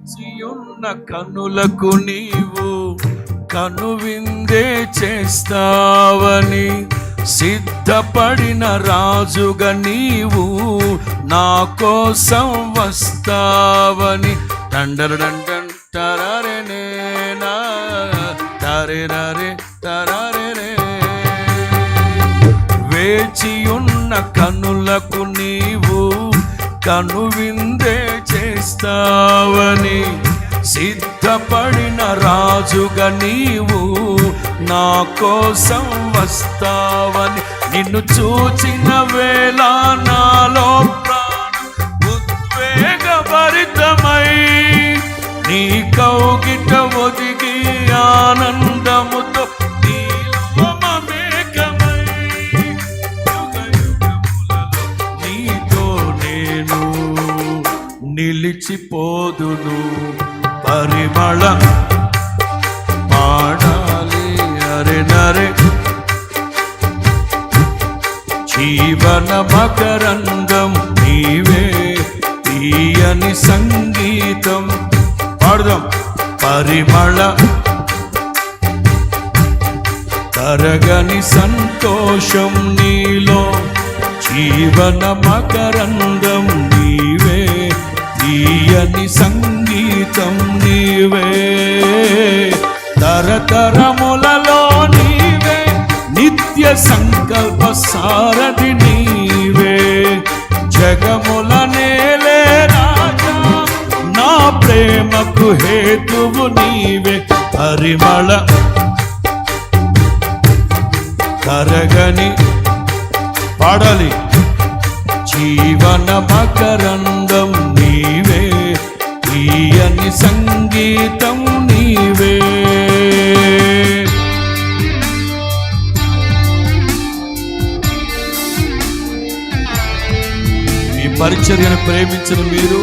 వేచియున్న కనులకు నీవు కనువిందే చేస్తావని, సిద్ధపడిన రాజుగా నీవు నా కోసం వస్తావని. డండరడండన్ తరరెనే నా తరెరరే తరరెరే. వేచియున్న కనులకు నీవు కనువిందే చేస్తావని, సిద్ధపడిన రాజుగా నీవు నా కోసం వస్తావని. నిన్ను చూచిన వేళ నాలో ప్రాణం ఉద్వేగభరితమై, నీ కౌగిట ఒదిగి ఆనందముతో నీలో మమేకమై, యుగయుగములలో నీతో నేను నిలిచిపోదును. పరిమళ పాడాలి అరే నరే, జీవన మకరందం నీవే, తీయని సంగీతం పాడుదాం. పరిమళ తరగని సంతోషం నీలో, జీవన మకరందం నీవే, తీయని సంగీతం నీవే. తరతరములలో నీవే, నిత్య సంకల్ప సారథి నీవే. జగముల నేలే రాజా, నా ప్రేమకు హేతువు నీవే. పరిమళ తరగని పాడాలి, జీవన మకరందం నీవే, తీయని సంగీతం నీవే. ఈ పరిచర్యను ప్రేమించిన మీరు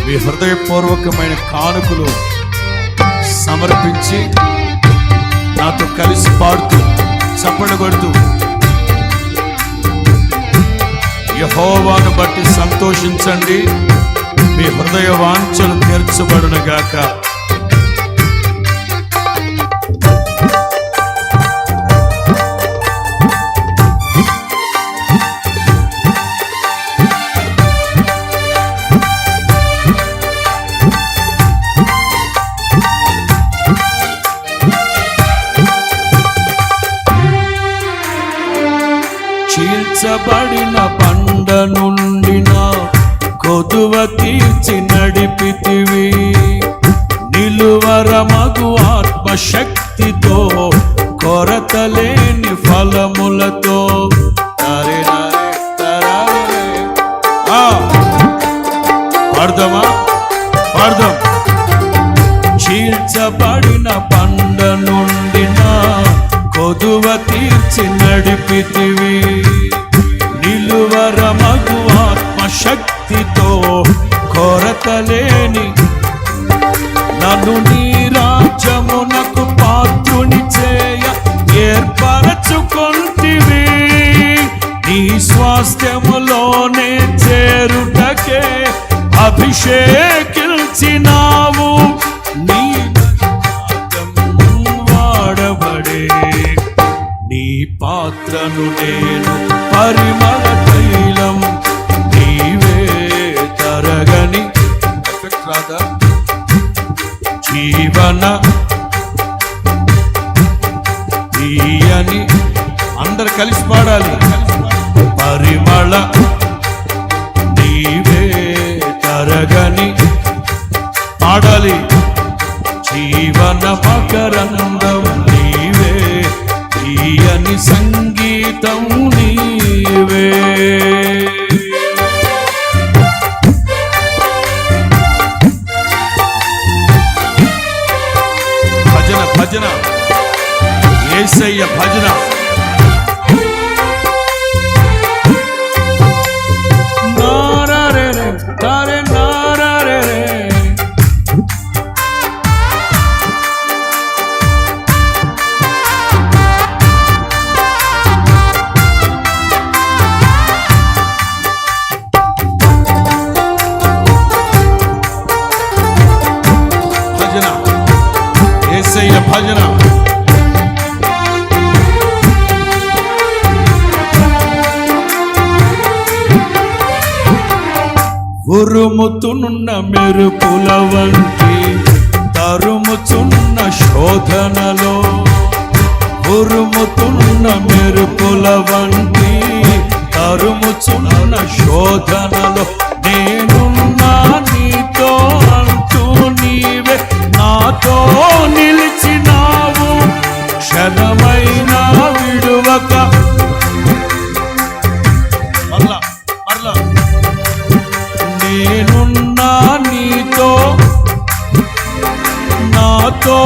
మీ హృదయపూర్వకమైన కానుకలు సమర్పించి నాతో కలిసి పాడుతూ చప్పట్లు కొడుతూ యెహోవాను బట్టి సంతోషించండి, మీ హృదయ వాంఛలు తీర్చబడునుగాక. చీల్చబడిన బండ నుండి నా కొదువ తీర్చి నడిపితివి, నిలువరమగు ఆత్మశక్తితో, కొరతలేని ఫలములతో. పాడదామా? పాడదాం. చీల్చబడిన బండ నుండి నా కొదువ తీర్చి నడిపితివి, నిలువరమగు ఆత్మశక్తితో, కొరతలేని నన్ను నీ రాజ్యమునకు పాత్రుని చేయ ఏర్పరచుకొంటివి. నీ స్వాస్థ్యములోనే చేరుటకే అభిషేకించినావు. నీ వాడబడే నీ పాత్రను నేను, పరిమళ తైలం నీవే. తరగని జీవన తీయని, అందరు కలిసి పాడాలి. పరిమళ నీవే, తరగని పాడాలి. జీవన మకరందం నీవే, తీయని సంగీతం నీవే. భజన భజన యేసయ్య భజన. నారారే తారే నారారే ఉరుముతున్న మెరుపుల వంటి తరుముచున్న శోధనలో, ఉరుముతున్న మెరుపుల వంటి తరుముచున్న శోధనలో నేనున్నా నీతో అంటూ నీవే నాతో నిలిచినావు. క్షణమైనా విడువక నేనున్నా నీతో నాతో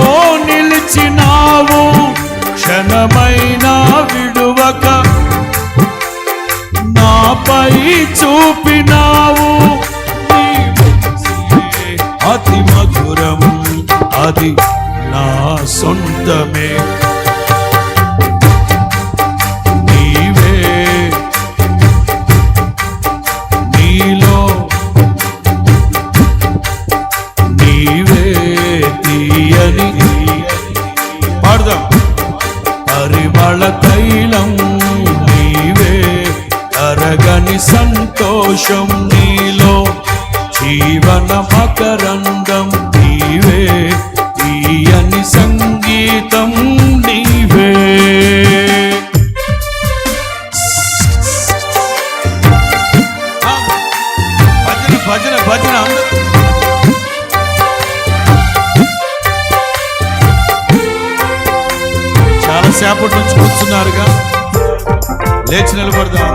నిలిచినావు. క్షణమైనా విడువక నాపై చూపినావు. అతి మధురం అది నా సొంతమే. నీవే నీలో నీవే తీయని పాడదాం. పరిమళ తైలం నీవే, తరగని సంతోషం నీలో, జీవన మకరందం నీవే, తీయని సంగీతం నీవే. భజన భజన భజన. చాలా సేపటి నుంచి కూర్చున్నారుగా, లేచి నిలబడదాం.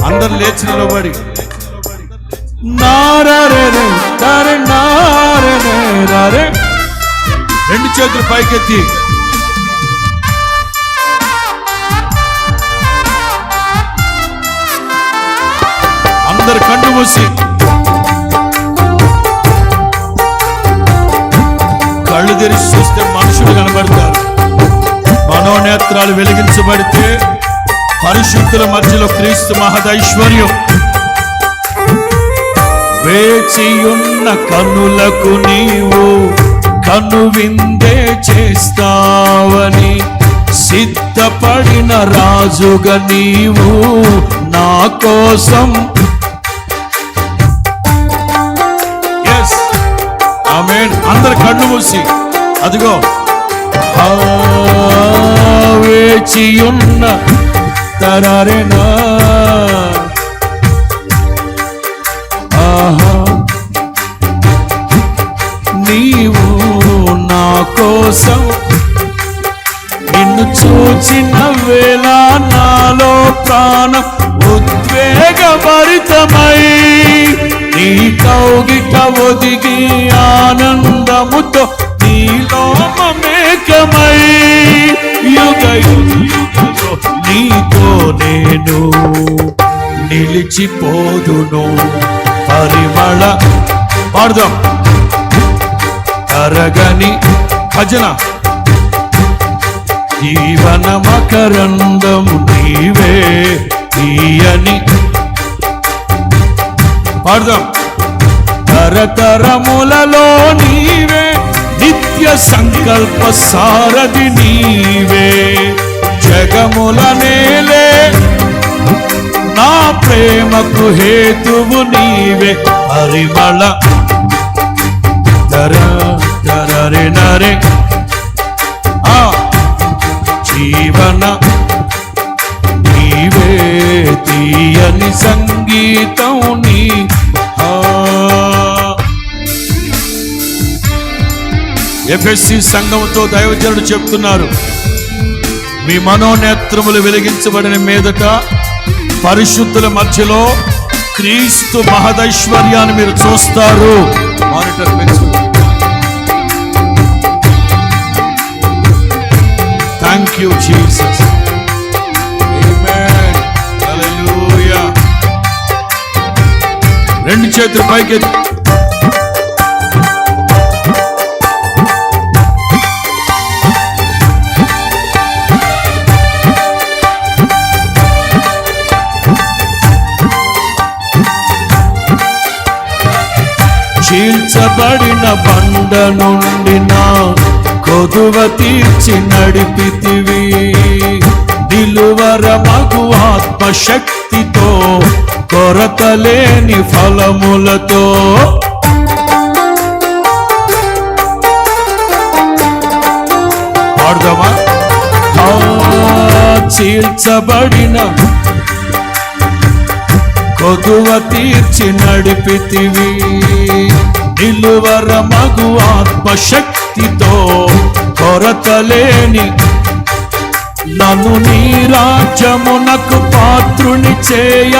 అందరు లేచి నిలబడి రెండు చేతులు పైకెత్తి అందరు కళ్ళు మూసి కళ్ళు తెరిచి చూస్తే మనుషులు కనబడతారు. మనోనేత్రాలు వెలిగించబడితే పరిశుద్ధుల మధ్యలో క్రీస్తు మహదైశ్వర్యం. వేచియున్న కన్నులకు నీవు కనువిందే చేస్తావని, సిద్ధపడిన రాజుగా నీవు నా కోసం. ఆమేన్. అందరు కళ్ళు మూసి అదిగో వేచియున్న తరారేనా నీవు నా కోసం. నిన్ను చూచిన వేళ నాలో ప్రాణం ఉద్వేగభరితమై, నీ కౌగిట ఒదిగి ఆనందముతో నీలో మమేకమై, యుగ యుగంలో నీతో నేను నిలిచిపోదును. పరిమళ పాడదాం. తరగని భజన. జీవన మకరందము నీవే, తీయని పాడదాం. తరతరములలో నీవే, నిత్య సంకల్ప సారథి నీవే, జగముల నేలే నా ప్రేమకు హేతువు నీవే. పరిమళ తరే నరే జీవన నీవే, తీయని సంగీతం నీ. ఎఫెసీ సంఘంతో దైవజనుడు చెప్తున్నారు, మీ మనోనేత్రములు వెలిగించబడిన మీదట పరిశుద్ధుల మధ్యలో క్రీస్తు మహదైశ్వర్యాన్ని మీరు చూస్తారు. మానిటర్ పెంచు. Thank you Jesus. ఆమేన్. హల్లెలూయా. రెండు చేతులు పైకి. చీల్చబడిన బండ నుండి నా కొదువ తీర్చి నడిపితివి, నిలువర మగు ఆత్మశక్తితో కొరతలేని ఫలములతో పాడదామా? చీల్చబడిన కొదువ తీర్చి నడిపితివి, నిలువర మగు ఆత్మశక్తితో కొరతలేని నన్ను నీ రాజ్యమునకు పాత్రుని చేయ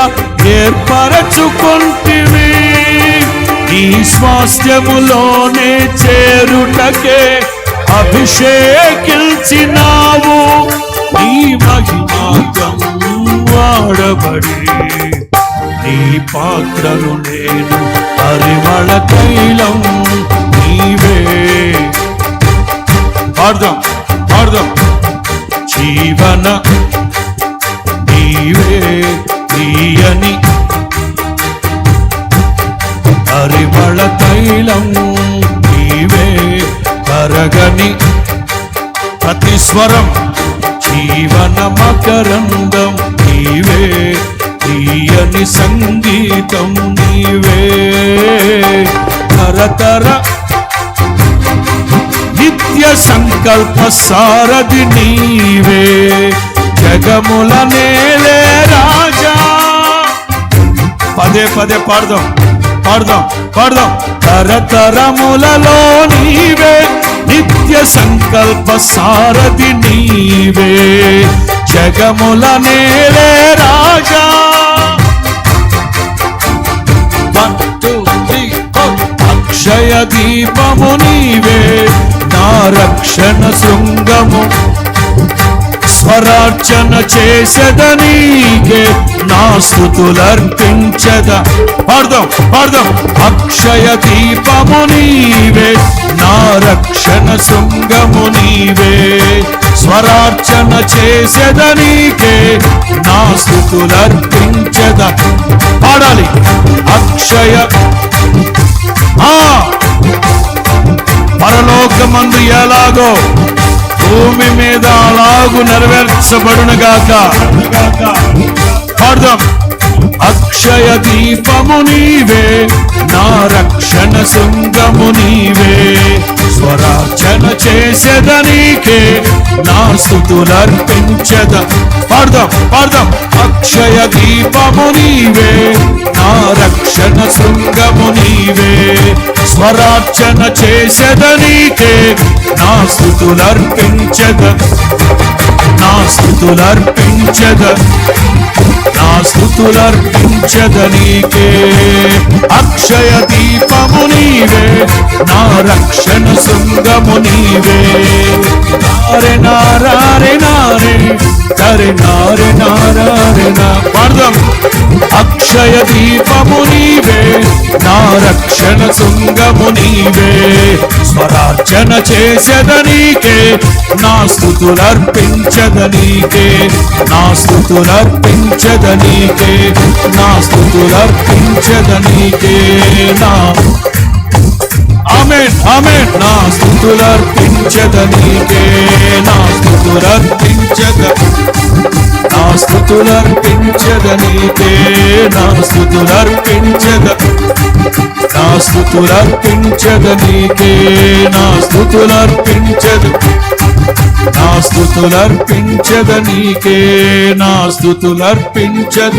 ఏర్పరచుకొంటివి. నీ స్వాస్థ్యములోనే చేరుటకే అభిషేకించినావు. నీ మహిమార్థం వాడబడి నీ పాత్రను నేను, పరిమళ తైలం నీవే. పాడదాం పాడదాం. జీవన నీవే తీయని పరిమళ తైలం నీవే, కరగని ప్రతి స్వరం జీవన మకరందం నీవే, తీయని సంగీతం నీవే. తరతర నిత్య సంకల్ప సారథి నీవే, జగముల నేలే రాజా. పదే పదే పాడదాం పాడదాం పాడదాం. తరతరములలో నీవే, నిత్య సంకల్ప సారథి నీవే, జగముల నేలే రాజా. అక్షయ దీపము నీవే, నా రక్షణ శృంగము. స్వరార్చన చేసెద నీకే, నా స్తుతులర్పించద. పాడదాం పాడదాం. అక్షయ దీపము నీవే, నా రక్షణ శృంగము నీవే, స్వరార్చన చేసెద నీకే, నా స్తుతులర్పించద. పాడాలి. అక్షయ పరలోకమందు ఎలాగో భూమి మీద అలాగు నెరవేర్చబడునుగాక. పాడదాం. అక్షయ దీపము నీవే, నా రక్షణ శృంగము నీవే, స్వరార్చన చేసెద నీకే, నా స్తుతులర్పించద. పాడదాం పాడదాం. అక్షయ దీపము నీవే, నా రక్షణ శృంగము నీవే, స్వరార్చన చేసెద నీకే, నా స్తుతులర్పించద. నా స్తుతులర్పించద, నా స్తుతులర్పించద నీకే. అక్షయ దీపము నీవే, నా రక్షణ శృంగము నీవే. నారే నారే నారే తరే నారే నారే నా. పాడదాం. అక్షయ దీపము నీవే, నా రక్షణ శృంగము నీవే, స్వరార్చన చేసెద నీకే, నా స్తుతులర్పించద నీకే, నా స్తుతులర్పించద నీకే, నా స్తుతులర్పించద నీకే. నా ఆమేన్ ఆమేన్. నా స్తుతులర్పించద నీకే, నా స్తుతులర్పించద, నా స్తుతులర్పించద నీకే, నా స్తుతులర్పించద, నా స్తుతులర్పించద నీకే, నా స్తుతులర్పించద, నా స్తుతులర్పించద నీకే, నా స్తుతులర్పించద.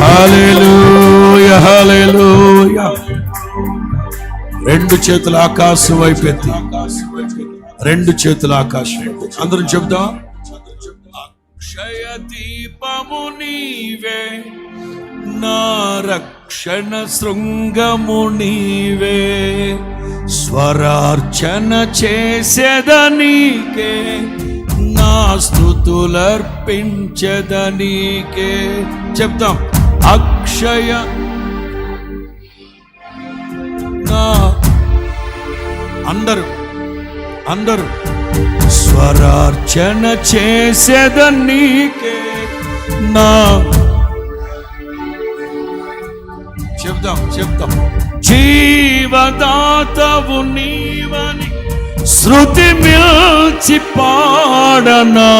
హల్లెలూయా హల్లెలూయా. రెండు చేతుల ఆకాశం వైపు ఎత్తి, రెండు చేతుల ఆకాశం. అందరం చెప్దాం. అక్షయ దీపము నీవే, నా రక్షణ శృంగము నీవే, స్వరార్చన చేసెద నీకే, నా స్తుతులర్పించద నీకే. చెప్తాం. అక్షయ నా అందరూ అందరూ స్వరార్చన చేసెద నీకే, నా చెప్తాం చెప్తాం. జీవదాతవు నీవని శృతి మిల్చి పాడనా,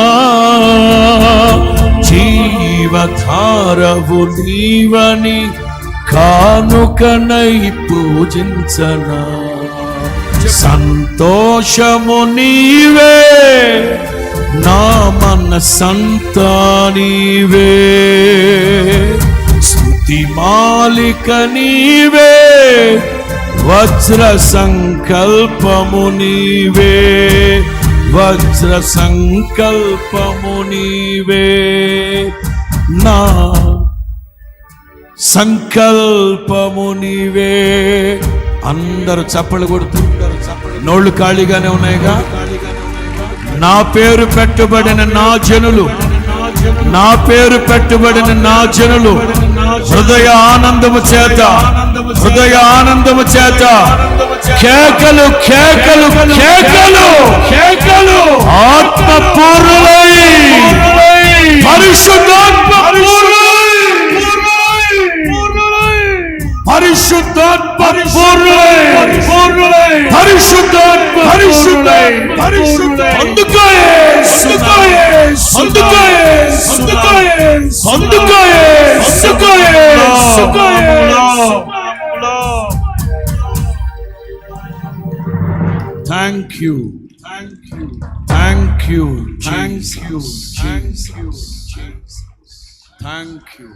జీవ జీవధారవు నీవని కానుకనై పూజించనా. సంతోషము నీవే నా మనసంతా నీవే, స్తుతి మాలిక నీవే, వజ్ర సంకల్పము నీవే, వజ్ర సంకల్పము నీవే. నా సంకల్పము నీవే. అందరూ చప్పలు కొడుతుంటారు, నోళ్ళు ఖాళీగానే ఉన్నాయిగా. నా పేరు పెట్టబడిన నా జనులు, నా పేరు పెట్టబడిన నా జనులు హృదయ ఆనందము చేత, హృదయ ఆనందము చేత కేకలు కేకలు కేకలు కేకలు ఆత్మపూర్ణులై పరిశుద్ధాత్మ పరిశుద్ధాత్మ పరిశుద్ధాత్మ Thank you, thank you, thank you, thank you, thank you, thank you.